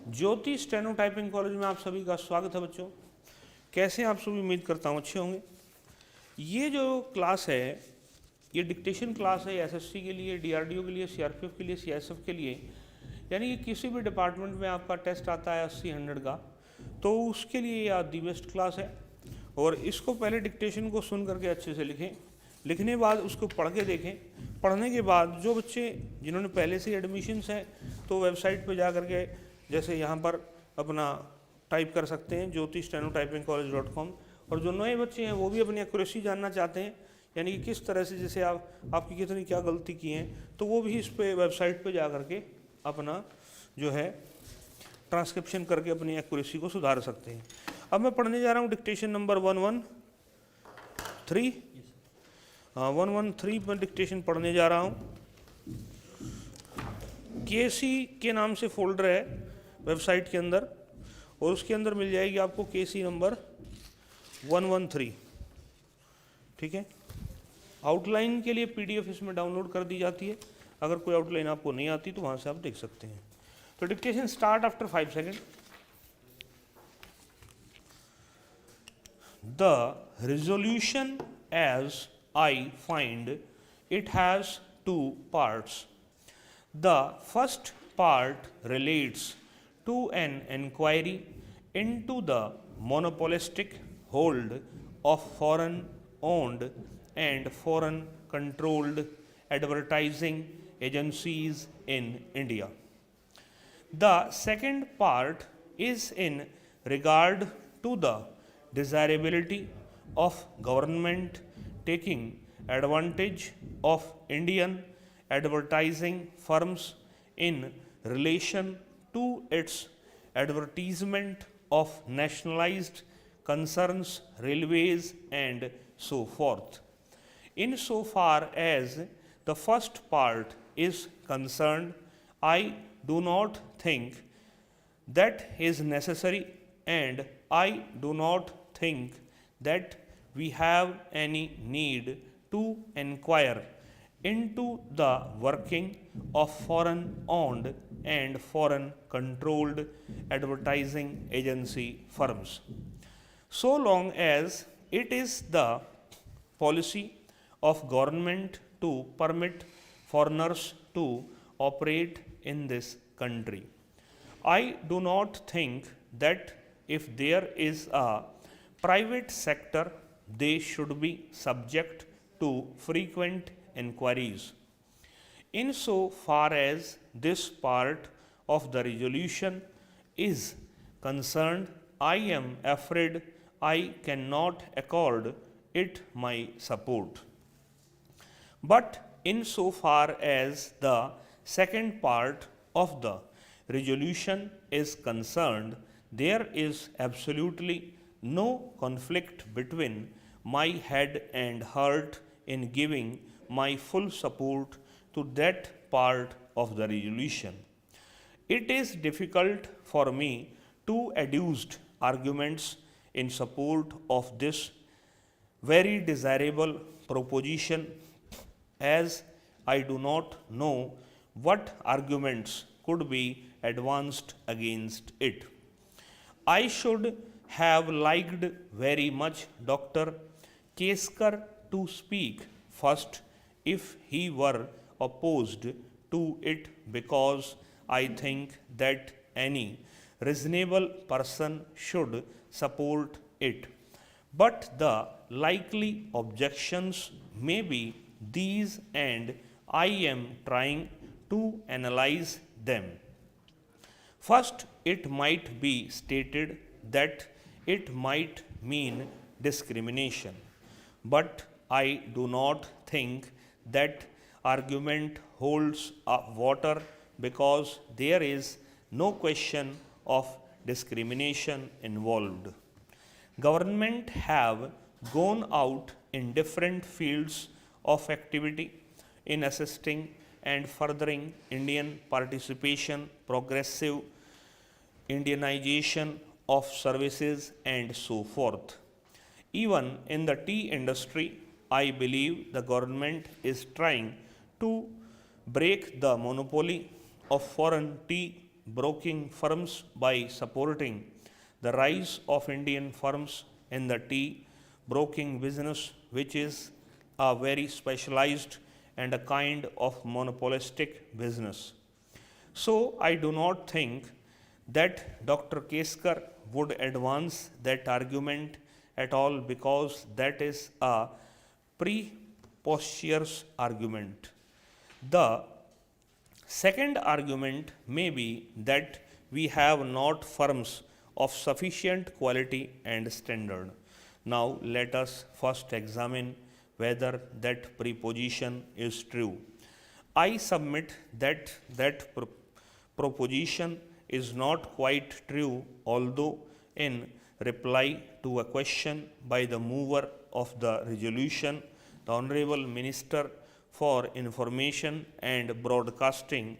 ज्योति steno typing college में आप सभी का स्वागत है बच्चों। कैसे हैं आप सभी? उम्मीद करता हूँ अच्छे होंगे। ये जो क्लास है ये डिक्टेशन क्लास है एसएससी के लिए, डीआरडीओ के लिए, सीआरपीएफ के लिए, सीआईएसएफ के लिए, यानी कि किसी भी डिपार्टमेंट में आपका टेस्ट आता है 80-100 का, तो उसके लिए ये दी बेस्ट क्लास है। और इसको पहले डिक्टेशन को सुन करके अच्छे से लिखें, लिखने के बाद उसको पढ़ के देखें। पढ़ने के बाद जो बच्चे जिन्होंने पहले से एडमिशन्स हैं तो वेबसाइट पर जा करके जैसे यहाँ पर अपना टाइप कर सकते हैं jyotisstenotypingcollege.com। और जो नए बच्चे हैं वो भी अपनी एक्यूरेसी जानना चाहते हैं, यानी कि किस तरह से जैसे आपकी कितनी क्या गलती की हैं, तो वो भी इस पे वेबसाइट पे जा करके अपना जो है ट्रांसक्रिप्शन करके अपनी एक्यूरेसी को सुधार सकते हैं। अब मैं पढ़ने जा रहा हूँ डिक्टेशन नंबर 113। 113 पर डिक्टेशन पढ़ने जा रहा हूँ। केसी के नाम से फोल्डर है वेबसाइट के अंदर, और उसके अंदर मिल जाएगी आपको केसी नंबर 113। ठीक है, आउटलाइन के लिए पीडीएफ इसमें डाउनलोड कर दी जाती है। अगर कोई आउटलाइन आपको नहीं आती तो वहाँ से आप देख सकते हैं। तो dictation start after 5 second. The resolution as I find it has two parts. The first part relates to an inquiry into the monopolistic hold of foreign owned and foreign controlled advertising agencies in India. The second part is in regard to the desirability of government taking advantage of Indian advertising firms in relation to its advertisement of nationalized concerns, railways, and so forth. Insofar as the first part is concerned, I do not think that is necessary, and I do not think that we have any need to inquire into the working of foreign owned and foreign controlled advertising agency firms, so long as it is the policy of government to permit foreigners to operate in this country. I do not think that if there is a private sector, they should be subject to frequent inquiries. Insofar as this part of the resolution is concerned, I am afraid I cannot accord it my support. But insofar as the second part of the resolution is concerned, there is absolutely no conflict between my head and heart in giving my full support to that part of the resolution. It is difficult for me to adduce arguments in support of this very desirable proposition, as I do not know what arguments could be advanced against it. I should have liked very much Dr. Keskar to speak first if he were opposed to it, because I think that any reasonable person should support it. But the likely objections may be these, and I am trying to analyze them. First, it might be stated that it might mean discrimination, but I do not think that argument holds water, because there is no question of discrimination involved. Government have gone out in different fields of activity in assisting and furthering Indian participation, progressive Indianization of services, and so forth. Even in the tea industry, I believe the government is trying to break the monopoly of foreign tea broking firms by supporting the rise of Indian firms in the tea broking business, which is a very specialized and a kind of monopolistic business. So, I do not think that Dr. Keskar would advance that argument at all, because that is a preposterous argument. The second argument may be that we have not firms of sufficient quality and standard. Now, let us first examine whether that preposition is true. I submit that proposition is not quite true, although in reply to a question by the mover of the resolution, the Honorable Minister for Information and Broadcasting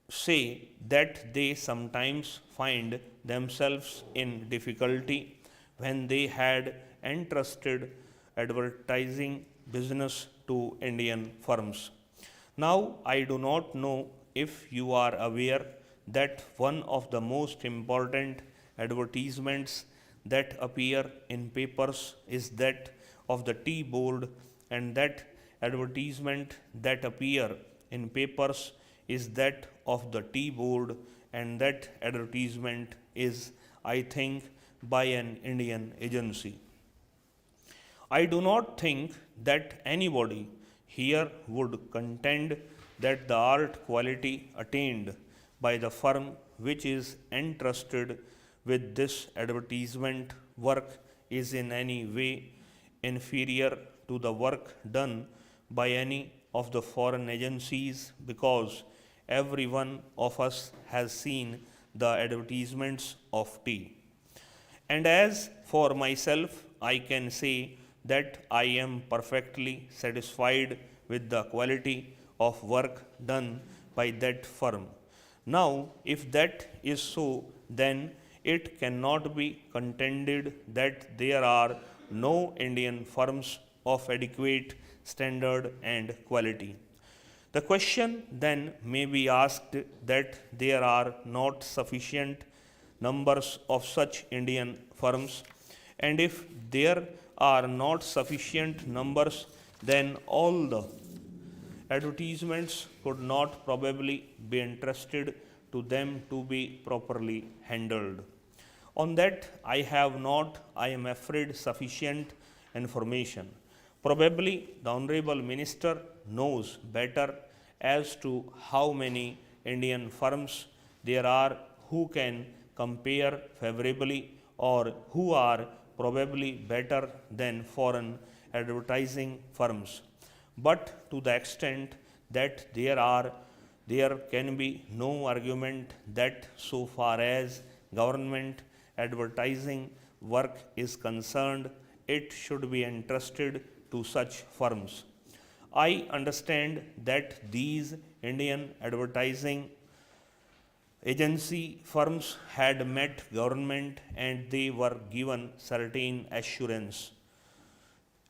say that they sometimes find themselves in difficulty when they had entrusted advertising business to Indian firms. Now, I do not know if you are aware that one of the most important advertisements that appear in papers is that of the tea board, and that advertisement that appear in papers is that of the tea board, and that advertisement is, I think, by an Indian agency. I do not think that anybody here would contend that the art quality attained by the firm which is entrusted with this advertisement work is in any way inferior to the work done by any of the foreign agencies, because every one of us has seen the advertisements of tea. And as for myself, I can say that I am perfectly satisfied with the quality of work done by that firm. Now, if that is so, then it cannot be contended that there are no Indian firms of adequate standard and quality. The question then may be asked that there are not sufficient numbers of such Indian firms, and if there are not sufficient numbers, then all the advertisements could not probably be entrusted to them to be properly handled. On that, I have not, I am afraid, sufficient information. Probably the Honorable Minister knows better as to how many Indian firms there are who can compare favorably or who are probably better than foreign advertising firms. But to the extent that there can be no argument that so far as government advertising work is concerned, it should be entrusted to such firms. I understand that these Indian advertising agency firms had met government and they were given certain assurance.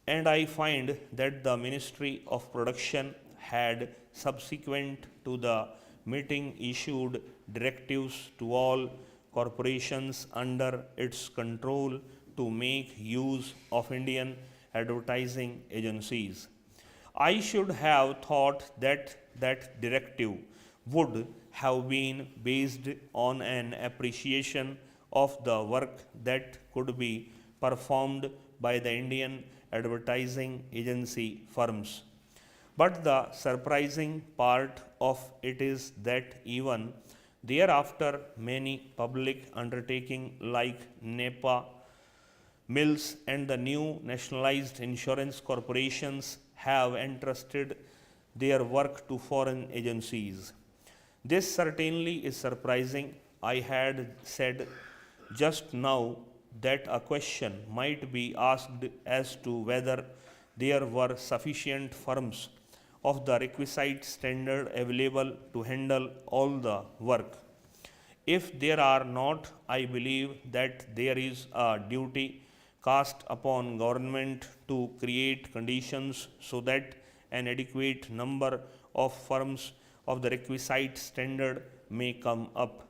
And I find that the Ministry of Production had, subsequent to the meeting, issued directives to all corporations under its control to make use of Indian advertising agencies. I should have thought that that directive would have been based on an appreciation of the work that could be performed by the Indian advertising agency firms. But the surprising part of it is that even thereafter, many public undertakings like NEPA, Mills, and the new nationalized insurance corporations have entrusted their work to foreign agencies. This certainly is surprising. I had said just now that a question might be asked as to whether there were sufficient firms of the requisite standard available to handle all the work. If there are not, I believe that there is a duty cast upon government to create conditions so that an adequate number of firms of the requisite standard may come up.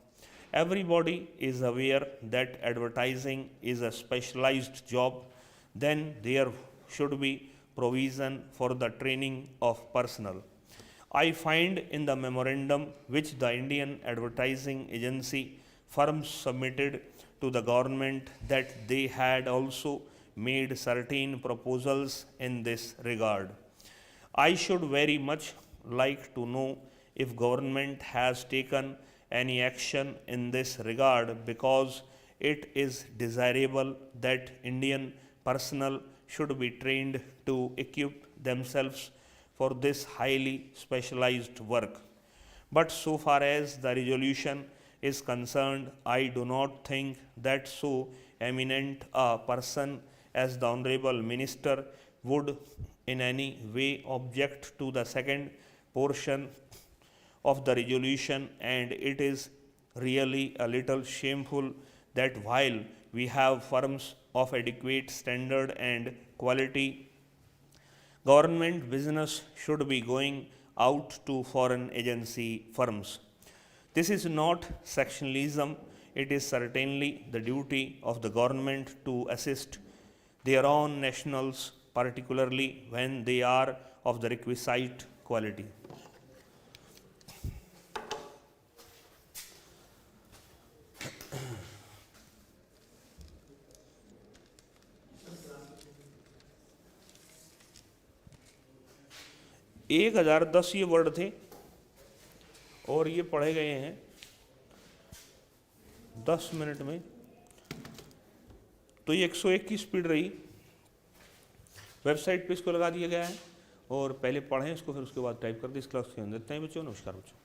Everybody is aware that advertising is a specialized job. Then there should be provision for the training of personnel. I find in the memorandum which the Indian Advertising Agency firms submitted to the government that they had also made certain proposals in this regard. I should very much like to know if government has taken any action in this regard, because it is desirable that Indian personnel should be trained to equip themselves for this highly specialized work. But so far as the resolution is concerned, I do not think that so eminent a person as the Honorable Minister would in any way object to the second portion of the resolution, and it is really a little shameful that while we have firms of adequate standard and quality, government business should be going out to foreign agency firms. This is not sectionalism, it is certainly the duty of the government to assist their own nationals, particularly when they are of the requisite quality. एक 1010 ये word थे और ये पढ़े गए हैं 10 minute में, तो ये 101 की स्पीड रही। वेबसाइट पे इसको लगा दिया गया है और पहले पढ़ें इसको, फिर उसके बाद टाइप कर दें। इस क्लास के अंदर इतना ही बच्चों। नमस्कार बच्चों।